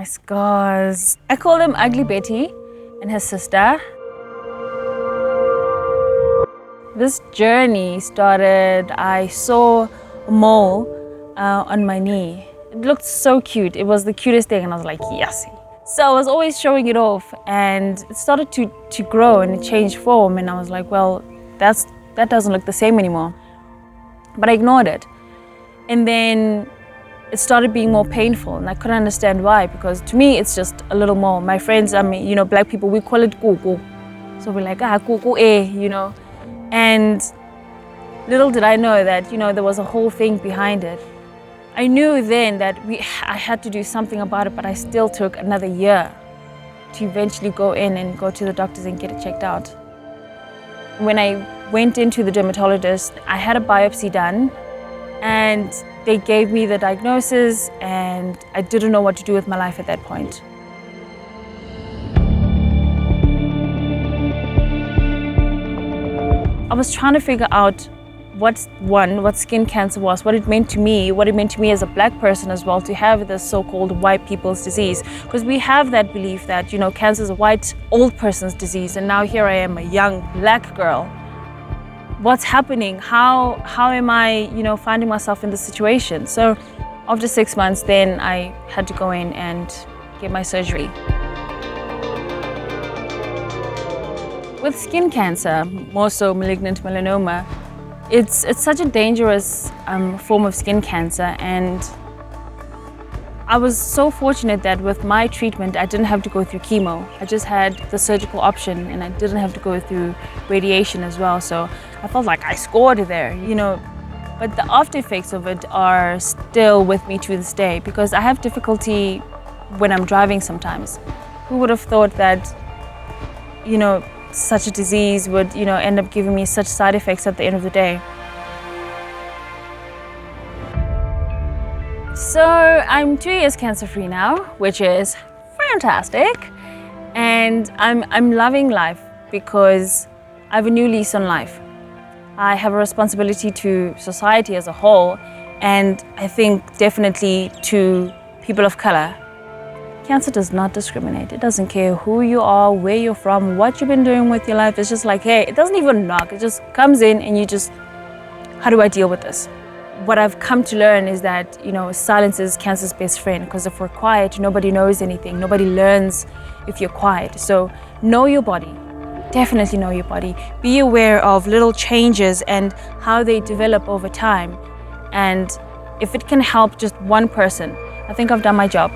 my scars. I call them Ugly Betty and her sister. This journey started, I saw a mole on my knee. It looked so cute. It was the cutest thing, and I was like, yes. So I was always showing it off, and it started to grow and change form, and I was like, well, that doesn't look the same anymore. But I ignored it. And then it started being more painful, and I couldn't understand why, because to me, it's just a little mole. My friends, black people, we call it kuku. So we're like, kuku eh, And little did I know that, there was a whole thing behind it. I knew then that I had to do something about it, but I still took another year to eventually go in and go to the doctors and get it checked out. When I went into the dermatologist, I had a biopsy done, and they gave me the diagnosis, and I didn't know what to do with my life at that point. I was trying to figure out what skin cancer was, what it meant to me as a black person as well, to have this so-called white people's disease. Because we have that belief that, cancer is a white old person's disease, and now here I am, a young black girl. What's happening? How am I, finding myself in this situation? So after 6 months, then I had to go in and get my surgery. With skin cancer, more so malignant melanoma, it's such a dangerous form of skin cancer, and I was so fortunate that with my treatment, I didn't have to go through chemo. I just had the surgical option, and I didn't have to go through radiation as well. So I felt like I scored there, But the after effects of it are still with me to this day, because I have difficulty when I'm driving sometimes. Who would have thought that, such a disease would, end up giving me such side effects at the end of the day. So I'm 2 years cancer-free now, which is fantastic. And I'm loving life because I have a new lease on life. I have a responsibility to society as a whole, and I think definitely to people of color. Cancer does not discriminate. It doesn't care who you are, where you're from, what you've been doing with your life. It's just like, hey, it doesn't even knock. It just comes in, and you just, how do I deal with this? What I've come to learn is that, silence is cancer's best friend, because if we're quiet, nobody knows anything. Nobody learns if you're quiet. So know your body. Definitely know your body. Be aware of little changes and how they develop over time. And if it can help just one person, I think I've done my job.